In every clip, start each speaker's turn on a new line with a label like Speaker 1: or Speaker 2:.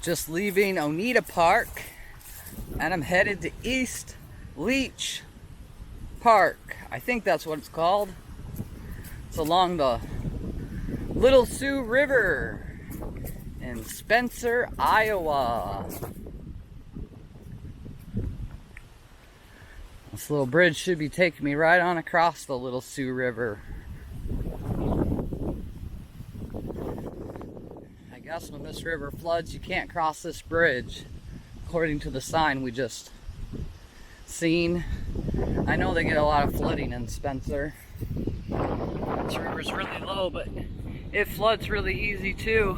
Speaker 1: Just leaving Oneida Park, and I'm headed to East Leach Park. I think that's what it's called. It's along the Little Sioux River in Spencer, Iowa. This little bridge should be taking me right on across the Little Sioux River. I guess when this river floods, you can't cross this bridge, according to the sign we just seen. I know they get a lot of flooding in Spencer. This river's really low, but it floods really easy too.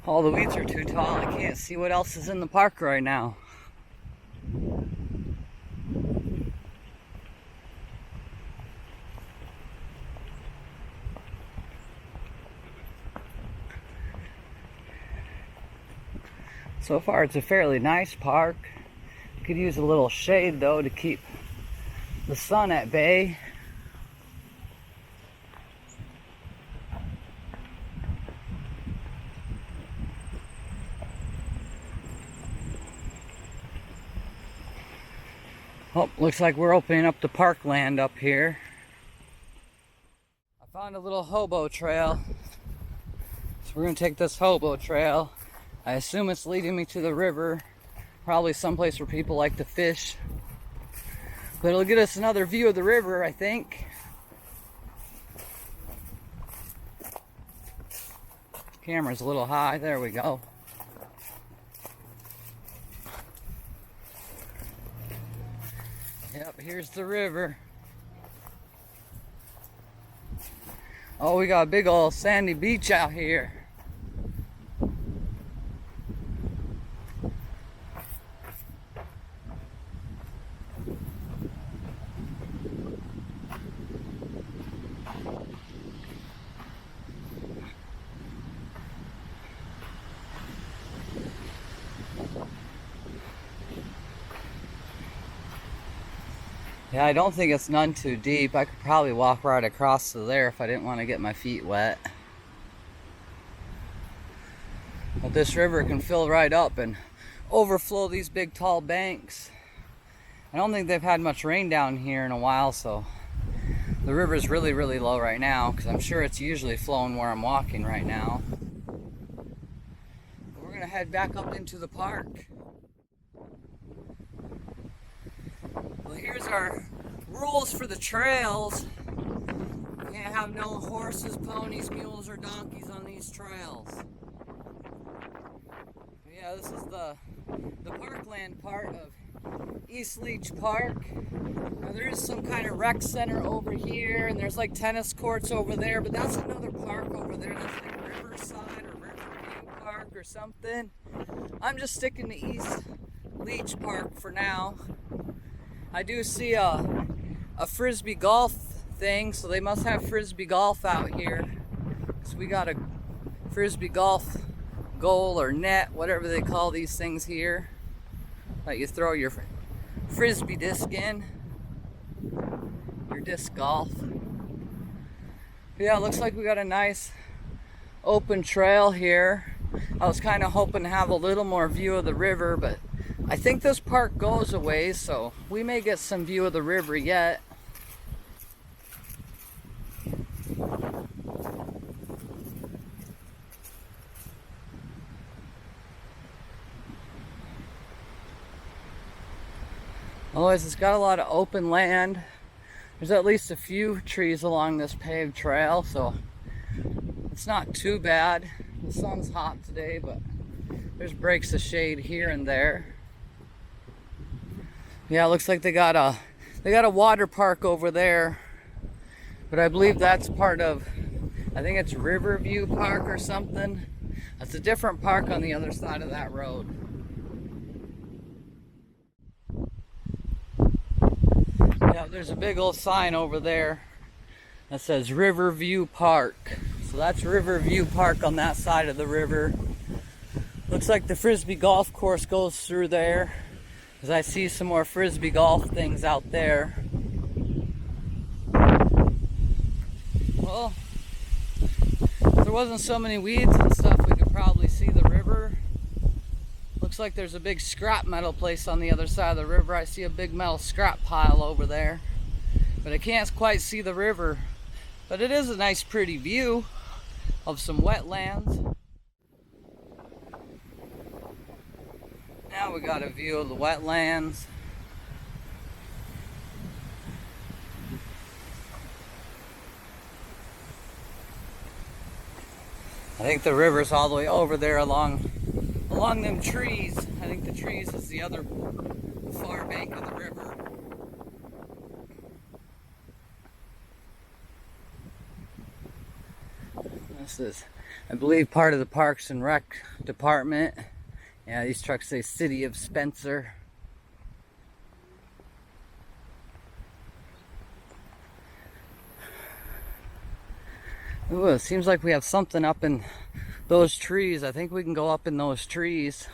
Speaker 1: All the weeds are too tall. I can't see what else is in the park right now. So far it's a fairly nice park. Could use a little shade though to keep the sun at bay. Oh, looks like we're opening up the parkland up here. I found a little hobo trail. So we're gonna take this hobo trail. I assume it's leading me to the river. Probably someplace where people like to fish. But it'll get us another view of the river, I think. Camera's a little high. There we go. Yep, here's the river. Oh, we got a big old sandy beach out here. Yeah, I don't think it's none too deep. I could probably walk right across to there if I didn't want to get my feet wet. But this river can fill right up and overflow these big tall banks. I don't think they've had much rain down here in a while, so the river's really low right now, because I'm sure it's usually flowing where I'm walking right now. But we're gonna head back up into the park. Well, here's our rules for the trails. You can't have no horses, ponies, mules, or donkeys on these trails. But yeah, this is the parkland part of East Leach Park. Now there is some kind of rec center over here, and there's like tennis courts over there, but that's another park over there. That's like Riverside or Riverview Park or something. I'm just sticking to East Leach Park for now. I do see a frisbee golf thing, so they must have frisbee golf out here. So we got a frisbee golf goal or net, whatever they call these things here, that you throw your frisbee disc in, your disc golf. But yeah, it looks like we got a nice open trail here. I was kind of hoping to have a little more view of the river, but I think this park goes a ways, so we may get some view of the river yet. Otherwise, it's got a lot of open land. There's at least a few trees along this paved trail, so it's not too bad. The sun's hot today, but there's breaks of shade here and there. Yeah, it looks like they got a water park over there, but I believe that's part of, I think it's Riverview Park or something. That's a different park on the other side of that road. Yeah, there's a big old sign over there that says Riverview Park. So that's Riverview Park on that side of the river. Looks like the Frisbee golf course goes through there, because I see some more Frisbee golf things out there. Well, if there wasn't so many weeds and stuff, we could probably see the river. Looks like there's a big scrap metal place on the other side of the river. I see a big metal scrap pile over there, but I can't quite see the river. But it is a nice pretty view of some wetlands. Now we got a view of the wetlands. I think the river's all the way over there along them trees. I think the trees is the far bank of the river. This is, I believe, part of the Parks and Rec department. Yeah, these trucks say City of Spencer. Ooh, it seems like we have something up in those trees. I think we can go up in those trees.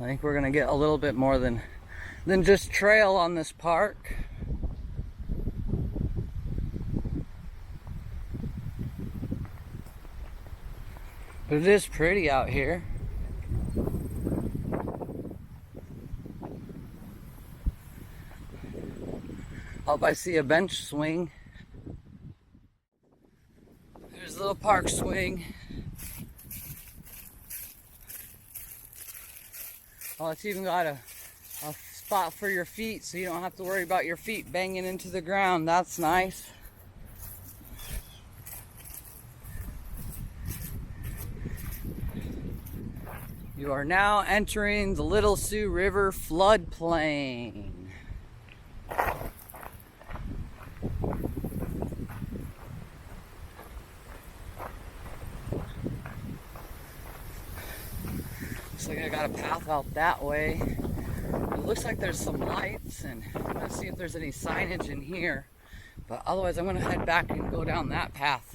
Speaker 1: I think we're gonna get a little bit more than just trail on this park. But it is pretty out here. Up I see a bench swing. There's a little park swing. Oh, it's even got a spot for your feet, so you don't have to worry about your feet banging into the ground. That's nice. You are now entering the Little Sioux River floodplain. Looks like I got a path out that way. It looks like there's some lights, and I'm gonna see if there's any signage in here. But otherwise, I'm gonna head back and go down that path.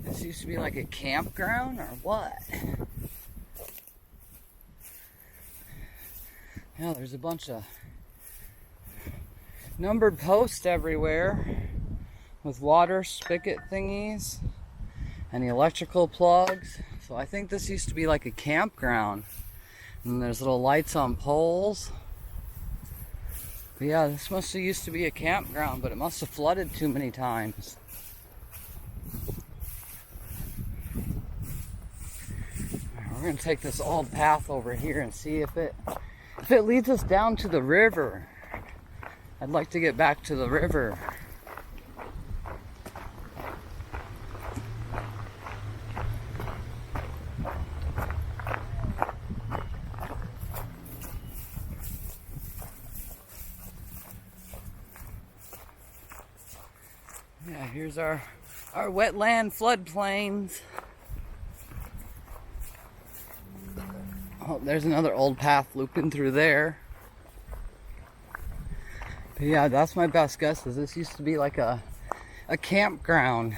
Speaker 1: This used to be like a campground or what? Yeah, there's a bunch of numbered posts everywhere with water spigot thingies and the electrical plugs. So I think this used to be like a campground. And there's little lights on poles. But yeah, this must have used to be a campground, but it must have flooded too many times. We're gonna take this old path over here and see if it leads us down to the river. I'd like to get back to the river. Yeah, here's our wetland floodplains. Oh, there's another old path looping through there. But yeah, that's my best guess, is this used to be like a campground.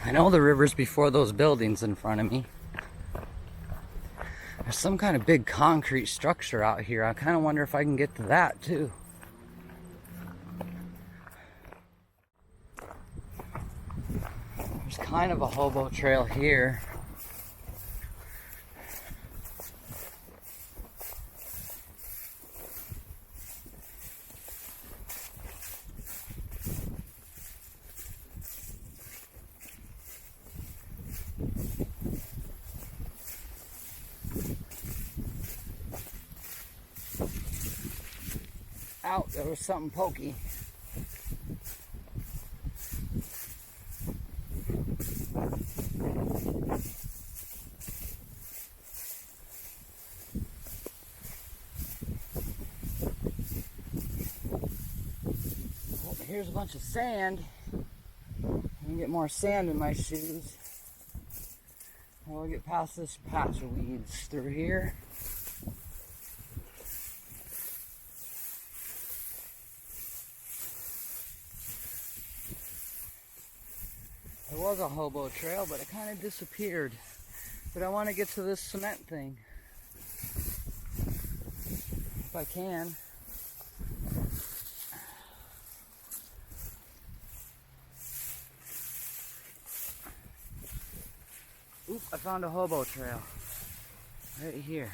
Speaker 1: I know the river's before those buildings in front of me. There's some kind of big concrete structure out here. I kind of wonder if I can get to that too. There's kind of a hobo trail here. Out, there was something pokey. here's a bunch of sand. I'm gonna get more sand in my shoes. And we'll get past this patch of weeds through here. There was a hobo trail, but it kind of disappeared. But I want to get to this cement thing. If I can. Oop, I found a hobo trail. Right here.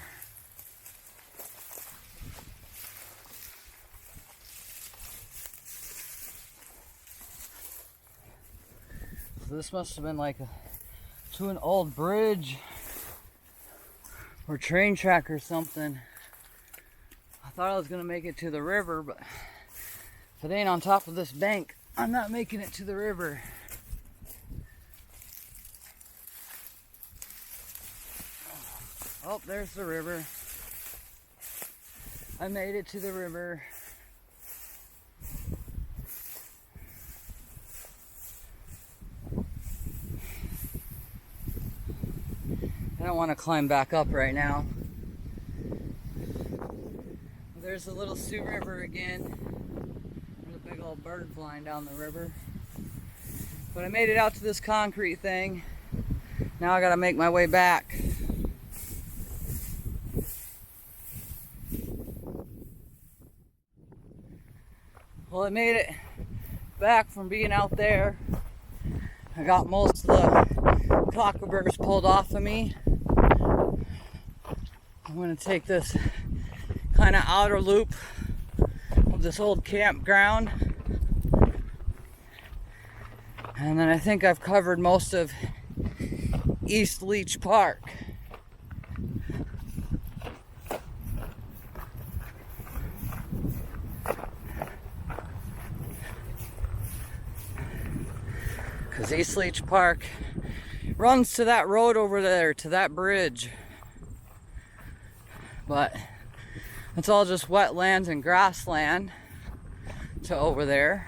Speaker 1: So this must have been like to an old bridge or train track or something. I thought I was gonna make it to the river, but if it ain't on top of this bank, I'm not making it to the river. Oh, there's the river. I made it to the river. I don't want to climb back up right now. There's the Little Sioux River again. There's a big old bird flying down the river. But I made it out to this concrete thing. Now I gotta make my way back. Well, I made it back from being out there. I got most of the cockroaches pulled off of me. I'm gonna take this kind of outer loop of this old campground. And then I think I've covered most of East Leach Park. Because East Leach Park runs to that road over there, to that bridge. But it's all just wetlands and grassland to over there.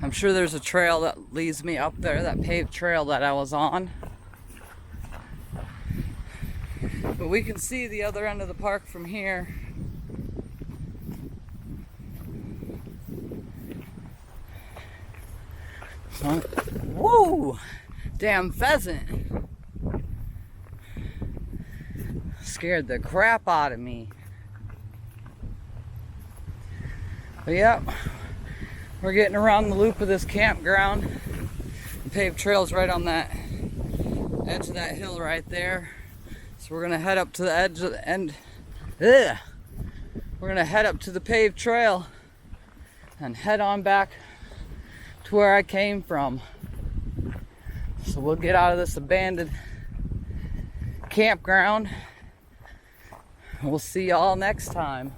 Speaker 1: I'm sure there's a trail that leads me up there, that paved trail that I was on. But we can see the other end of the park from here. Whoa! Damn pheasant! Scared the crap out of me. But yep, we're getting around the loop of this campground. The paved trail's right on that edge of that hill right there. So we're gonna head up to the edge of the end. Ugh. We're gonna head up to the paved trail and head on back to where I came from. So we'll get out of this abandoned campground. We'll see y'all next time.